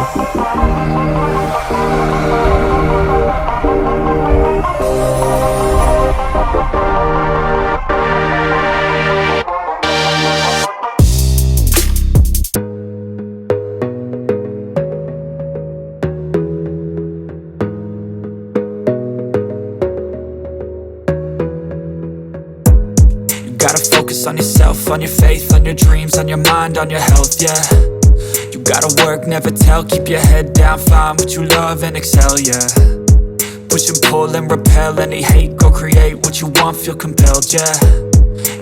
Gotta focus on yourself, on your faith, on your dreams, on your mind, on your health, yeah. You gotta work, never tell, keep your head down, find what you love and excel, yeah. Push and pull and repel any hate, go create what you want, feel compelled, yeah.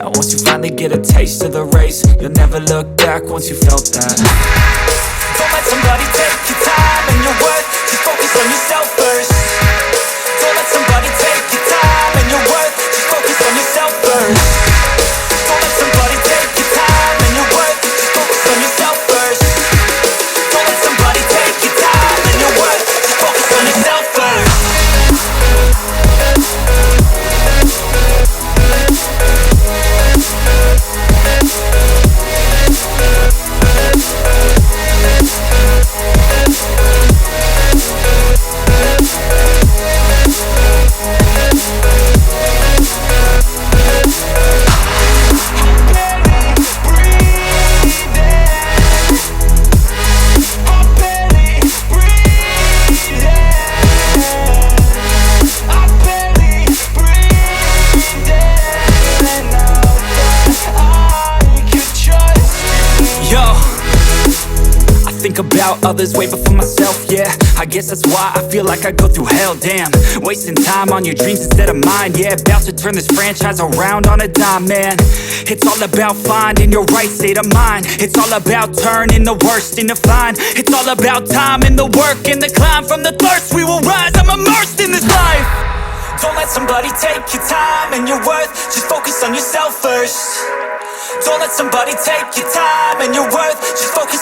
And once you finally get a taste of the race, you'll never look back once you felt that. Don't let somebody take your time and your worth, just focus on yourself first. Don't let somebody take your time and your worth, just focus on yourself first. Don't let somebody take your time and your worth, just focus on yourself first. Don't let somebody take your time and your worth, just focus on yourself first. Think about others way before myself, yeah. I guess that's why I feel like I go through hell, damn. Wasting time on your dreams instead of mine, yeah. About to turn this franchise around on a dime, man. It's all about finding your right state of mind. It's all about turning the worst into fine. It's all about time and the work and the climb. From the thirst we will rise, I'm immersed in this life. Don't let somebody take your time and your worth, just focus on yourself first. Don't let somebody take your time and your worth, just focus